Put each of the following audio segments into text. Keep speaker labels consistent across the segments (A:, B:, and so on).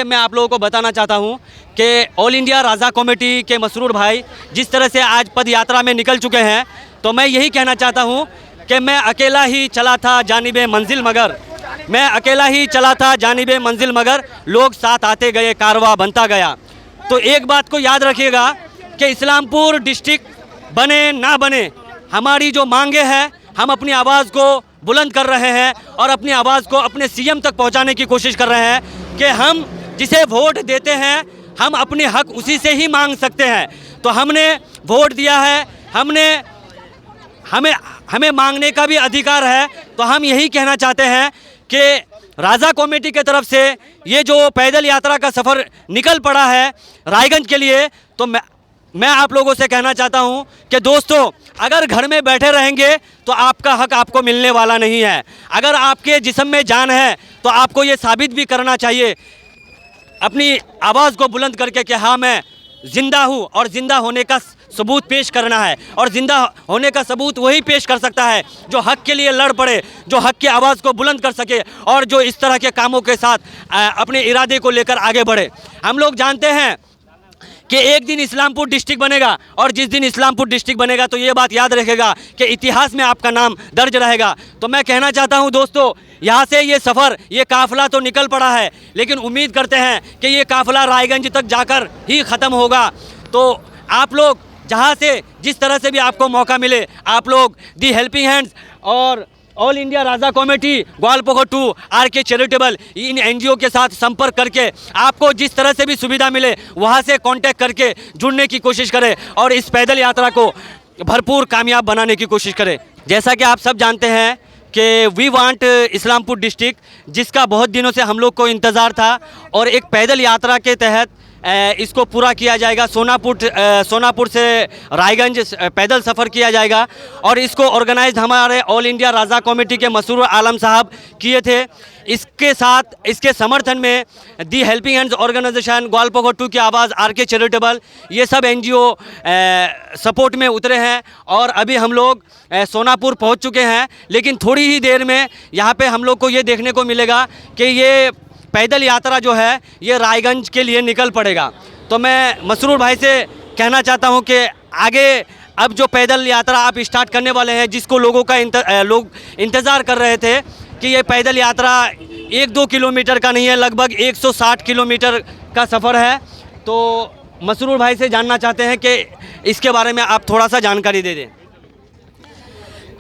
A: मैं आप लोगों को बताना चाहता हूं कि ऑल इंडिया राजा कमेटी के मसरूर भाई जिस तरह से आज पद यात्रा में निकल चुके हैं, तो मैं यही कहना चाहता हूं कि मैं अकेला ही चला था जानिबे मंजिल मगर, मैं अकेला ही चला था जानिबे मंजिल मगर, लोग साथ आते गए कारवां बनता गया। तो एक बात को याद रखिएगा कि इस्लामपुर डिस्ट्रिक्ट बने ना बने, हमारी जो मांगे हैं, हम अपनी आवाज़ को बुलंद कर रहे हैं और अपनी आवाज़ को अपने सीएम तक पहुंचाने की कोशिश कर रहे हैं कि हम जिसे वोट देते हैं हम अपने हक उसी से ही मांग सकते हैं। तो हमने वोट दिया है, हमें मांगने का भी अधिकार है। तो हम यही कहना चाहते हैं कि राजा कमेटी के तरफ से ये जो पैदल यात्रा का सफ़र निकल पड़ा है रायगंज के लिए, तो मैं आप लोगों से कहना चाहता हूं कि दोस्तों, अगर घर में बैठे रहेंगे तो आपका हक आपको मिलने वाला नहीं है। अगर आपके जिस्म में जान है तो आपको ये साबित भी करना चाहिए अपनी आवाज़ को बुलंद करके कि हाँ मैं ज़िंदा हूँ, और ज़िंदा होने का सबूत पेश करना है। और ज़िंदा होने का सबूत वही पेश कर सकता है जो हक के लिए लड़ पड़े, जो हक की आवाज़ को बुलंद कर सके और जो इस तरह के कामों के साथ अपने इरादे को लेकर आगे बढ़े। हम लोग जानते हैं कि एक दिन इस्लामपुर डिस्ट्रिक्ट बनेगा, और जिस दिन इस्लामपुर डिस्ट्रिक्ट बनेगा तो ये बात याद रखेगा कि इतिहास में आपका नाम दर्ज रहेगा। तो मैं कहना चाहता हूं दोस्तों, यहाँ से ये सफ़र, ये काफ़िला तो निकल पड़ा है, लेकिन उम्मीद करते हैं कि ये काफ़िला रायगंज तक जाकर ही ख़त्म होगा। तो आप लोग जहाँ से जिस तरह से भी आपको मौका मिले, आप लोग दी हेल्पिंग हैंड्स और ऑल इंडिया राजा कमेटी, ग्वालपोखर 2, आरके चैरिटेबल, इन एनजीओ के साथ संपर्क करके आपको जिस तरह से भी सुविधा मिले वहाँ से कांटेक्ट करके जुड़ने की कोशिश करें और इस पैदल यात्रा को भरपूर कामयाब बनाने की कोशिश करें। जैसा कि आप सब जानते हैं कि वी वांट इस्लामपुर डिस्ट्रिक्ट, जिसका बहुत दिनों से हम लोग को इंतज़ार था, और एक पैदल यात्रा के तहत इसको पूरा किया जाएगा। सोनापुर से रायगंज पैदल सफ़र किया जाएगा, और इसको ऑर्गेनाइज हमारे ऑल इंडिया राजा कमेटी के मसरूर आलम साहब किए थे। इसके साथ इसके समर्थन में दी हेल्पिंग हैंड्स ऑर्गेनाइजेशन, ग्वालपोखर 2 की आवाज़, आरके चैरिटेबल, ये सब एनजीओ सपोर्ट में उतरे हैं। और अभी हम लोग सोनापुर पहुंच चुके हैं, लेकिन थोड़ी ही देर में यहाँ पे हम लोग को ये देखने को मिलेगा कि ये पैदल यात्रा जो है ये रायगंज के लिए निकल पड़ेगा। तो मैं मसरूर भाई से कहना चाहता हूं कि आगे अब जो पैदल यात्रा आप स्टार्ट करने वाले हैं, जिसको लोग इंतज़ार कर रहे थे कि ये पैदल यात्रा 1-2 किलोमीटर का नहीं है, लगभग 160 किलोमीटर का सफ़र है। तो मसरूर भाई से जानना चाहते हैं कि इसके बारे में आप थोड़ा सा जानकारी दे दें।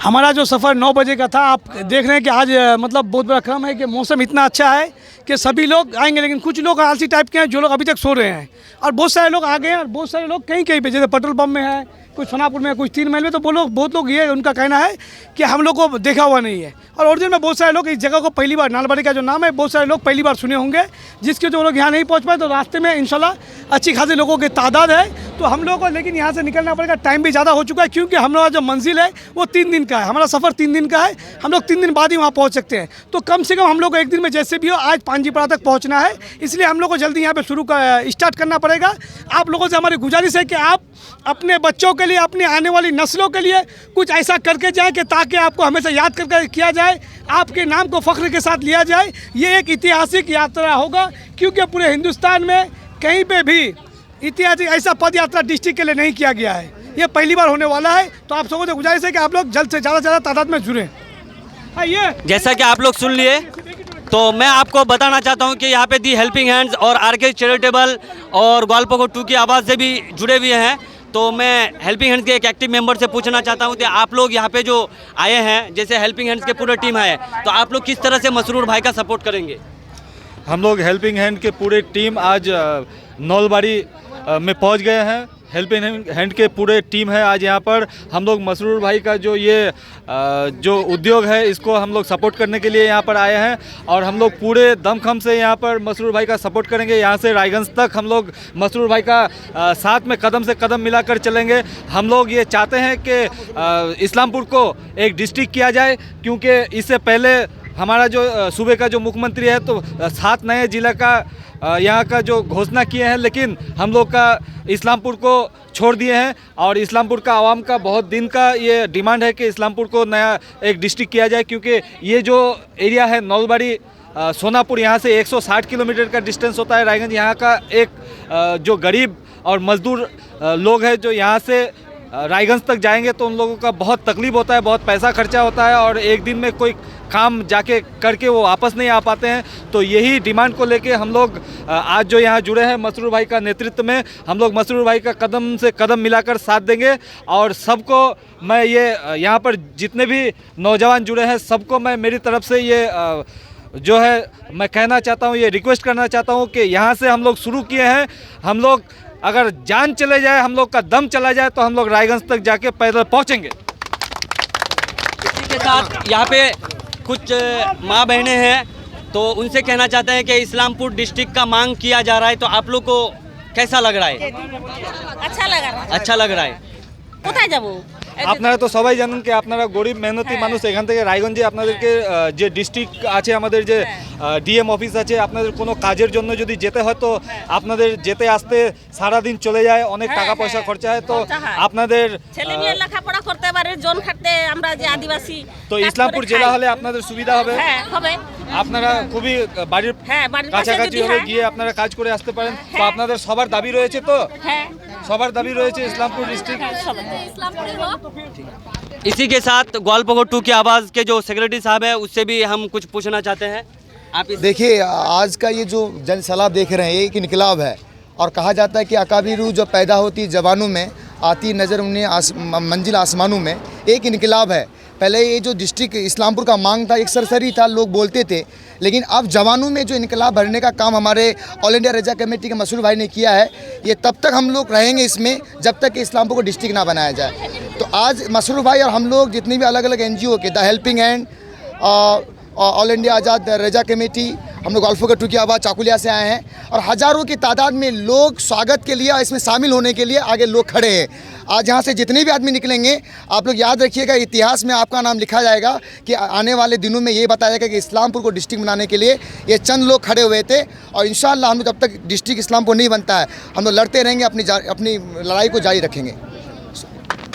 B: हमारा जो सफ़र 9 बजे का था, आप देख रहे हैं कि आज मतलब बहुत बड़ा क्रम है कि मौसम इतना अच्छा है कि सभी लोग आएंगे, लेकिन कुछ लोग आलसी टाइप के हैं जो लोग अभी तक सो रहे हैं, और बहुत सारे लोग आ गए हैं, और बहुत सारे लोग कहीं कहीं पे, जैसे पेट्रोल पंप में है, कुछ सोनापुर में, कुछ 3 माइल में। तो बहुत लोग ये उनका कहना है कि हम लोग को देखा हुआ नहीं है, और ओरिजिनल में बहुत सारे लोग इस जगह को पहली बार, नालबाड़ी का जो नाम है, बहुत सारे लोग पहली बार सुने होंगे, जिसके जो लोग यहाँ नहीं पहुँच पाए। तो रास्ते में इंशाल्लाह अच्छी खासी लोगों की तादाद है। तो हम लोगों को लेकिन यहाँ से निकलना पड़ेगा, टाइम भी ज़्यादा हो चुका है, क्योंकि हम लोग का जो मंजिल है वो 3 दिन का है, हमारा सफ़र 3 दिन का है, हम लोग 3 दिन बाद ही वहाँ पहुँच सकते हैं। तो कम से कम हम लोग को एक दिन में जैसे भी हो आज पांजीपाड़ा तक पहुँचना है, इसलिए हम लोग को जल्दी यहाँ पे स्टार्ट करना पड़ेगा। आप लोगों से हमारी गुजारिश है कि आप अपने बच्चों के लिए, अपनी आने वाली नस्लों के लिए कुछ ऐसा करके जाएं कि ताकि आपको हमेशा याद करके किया जाए, आपके नाम को फ़ख्र के साथ लिया जाए। ये एक ऐतिहासिक यात्रा होगा, क्योंकि पूरे हिंदुस्तान में कहीं पे भी ऐतिहासिक ऐसा पद यात्रा डिस्ट्रिक्ट के लिए नहीं किया गया है, ये पहली बार होने वाला है। तो आप सबको गुजारिश है कि आप लोग जल्द से ज़्यादा तादाद में जुड़ें।
A: जैसा कि आप लोग सुन लिए, तो मैं आपको बताना चाहता हूं कि यहाँ पे दी हेल्पिंग हैंड्स और आरके चैरिटेबल और ग्वालपोखर 2 की आवाज़ से भी जुड़े हुए हैं। तो मैं हेल्पिंग हैंड्स के एक एक्टिव मेंबर से पूछना चाहता हूं कि आप लोग यहाँ पे जो आए हैं, जैसे हेल्पिंग हैंड्स के पूरे टीम है, तो आप लोग किस तरह से मसरूर भाई का सपोर्ट करेंगे?
C: हम लोग हेल्पिंग हैंड के पूरे टीम आज नौलबाड़ी में पहुंच गए हैं। हेल्पिंग हैंड के पूरे टीम है आज यहाँ पर। हम लोग मसरूर भाई का जो उद्योग है, इसको हम लोग सपोर्ट करने के लिए यहाँ पर आए हैं, और हम लोग पूरे दमखम से यहाँ पर मसरूर भाई का सपोर्ट करेंगे। यहाँ से रायगंज तक हम लोग मसरूर भाई का साथ में कदम से कदम मिलाकर चलेंगे। हम लोग ये चाहते हैं कि इस्लामपुर को एक डिस्ट्रिक्ट किया जाए, क्योंकि इससे पहले हमारा जो सूबे का जो मुख्यमंत्री है, तो 7 नए जिला का यहाँ का जो घोषणा किए हैं, लेकिन हम लोग का इस्लामपुर को छोड़ दिए हैं। और इस्लामपुर का आवाम का बहुत दिन का ये डिमांड है कि इस्लामपुर को नया एक डिस्ट्रिक्ट किया जाए, क्योंकि ये जो एरिया है नौलबाड़ी सोनापुर यहाँ से 160 किलोमीटर का डिस्टेंस होता है रायगंज। यहाँ का एक जो गरीब और मजदूर लोग हैं जो यहाँ से रायगंज तक जाएंगे तो उन लोगों का बहुत तकलीफ होता है, बहुत पैसा खर्चा होता है और एक दिन में कोई काम जाके करके वो वापस नहीं आ पाते हैं। तो यही डिमांड को लेके हम लोग आज जो यहाँ जुड़े हैं मसरूर भाई का नेतृत्व में, हम लोग मसरूर भाई का कदम से कदम मिलाकर साथ देंगे। और सबको मैं ये यहाँ पर जितने भी नौजवान जुड़े हैं सबको मैं मेरी तरफ से ये जो है मैं कहना चाहता हूँ, ये रिक्वेस्ट करना चाहता हूँ कि यहाँ से हम लोग शुरू किए हैं। हम लोग अगर जान चले जाए, हम लोग का दम चला जाए तो हम लोग रायगंज तक जाके पैदल पहुँचेंगे।
A: इसी के साथ यहाँ पे कुछ माँ बहनें हैं तो उनसे कहना चाहते हैं कि इस्लामपुर डिस्ट्रिक्ट का मांग किया जा रहा है, तो आप लोग को कैसा लग रहा है? अच्छा लग रहा है।
D: কোথায় যাব?
C: আপনারা তো সবাই জানেন কি আপনারা গরিব মেহনতি মানুষ, এখান থেকে রায়গঞ্জে আপনাদেরকে যে ডিস্ট্রিক্ট আছে, আমাদের যে ডিএম অফিস আছে, আপনাদের কোনো কাজের জন্য যদি যেতে হয় তো আপনাদের যেতে আসতে সারা দিন চলে যায়, অনেক টাকা পয়সা খরচা হয়। তো আপনাদের
D: ছেলে মেয়ে লেখাপড়া করতে পারে, জন খাটতে আমরা যে আদিবাসী
C: তো ইসলামপুর জেলা হলে আপনাদের সুবিধা হবে।
D: হ্যাঁ হবে।
C: আপনারা খুবই বাড়ির
D: বাড়ির পাশে
C: কাছাকাছি
D: যদি
C: হলে
D: হয়।
C: গিয়ে আপনারা কাজ করে আসতে পারেন। তো আপনাদের সবার দাবি রয়েছে, তো
D: হ্যাঁ
C: সবার দাবি রয়েছে ইসলামপুর ডিস্ট্রিক্ট।
A: इसी के साथ ग्वालपगोट 2 की आवाज़ के जो सेक्रेटरी साहब है उससे भी हम कुछ पूछना चाहते हैं। आप
E: देखिए, आज का ये जो जन सलाह देख रहे हैं ये एक इनकलाब है। और कहा जाता है कि अकाबी रूह जब पैदा होती जवानों में आती नज़र उन्हें मंजिल आसमानों में, एक इनकलाब है। पहले ये जो डिस्ट्रिक्ट इस्लामपुर का मांग था एक सरसरी था, लोग बोलते थे, लेकिन अब जवानों में जो इनकलाब भरने का काम हमारे ऑल इंडिया रजा कमेटी के मसरूर भाई ने किया है, ये तब तक हम लोग रहेंगे इसमें जब तक कि इस्लामपुर को डिस्ट्रिक्ट ना बनाया जाए। तो आज मसरूर भाई और हम लोग जितनी भी अलग अलग NGO के the helping hand, all India Azad Raza committee, हम लोग ग्वालपगोट 2 की आवाज़ चाकुलिया से आए हैं और हज़ारों की तादाद में लोग स्वागत के लिए इसमें शामिल होने के लिए आगे लोग खड़े हैं। आज यहाँ से जितने भी आदमी निकलेंगे आप लोग याद रखिएगा, इतिहास में आपका नाम लिखा जाएगा कि आने वाले दिनों में ये बताया जाएगा कि इस्लामपुर को डिस्ट्रिक्ट बनाने के लिए ये चंद लोग खड़े हुए थे। और इंशाअल्लाह हम लोग जब तक डिस्ट्रिक्ट इस्लामपुर नहीं बनता है हम लोग लड़ते रहेंगे, अपनी लड़ाई को जारी रखेंगे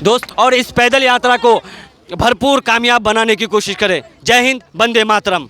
A: दोस्त, और इस पैदल यात्रा को भरपूर कामयाब बनाने की कोशिश करें। जय हिंद, वंदे मातरम।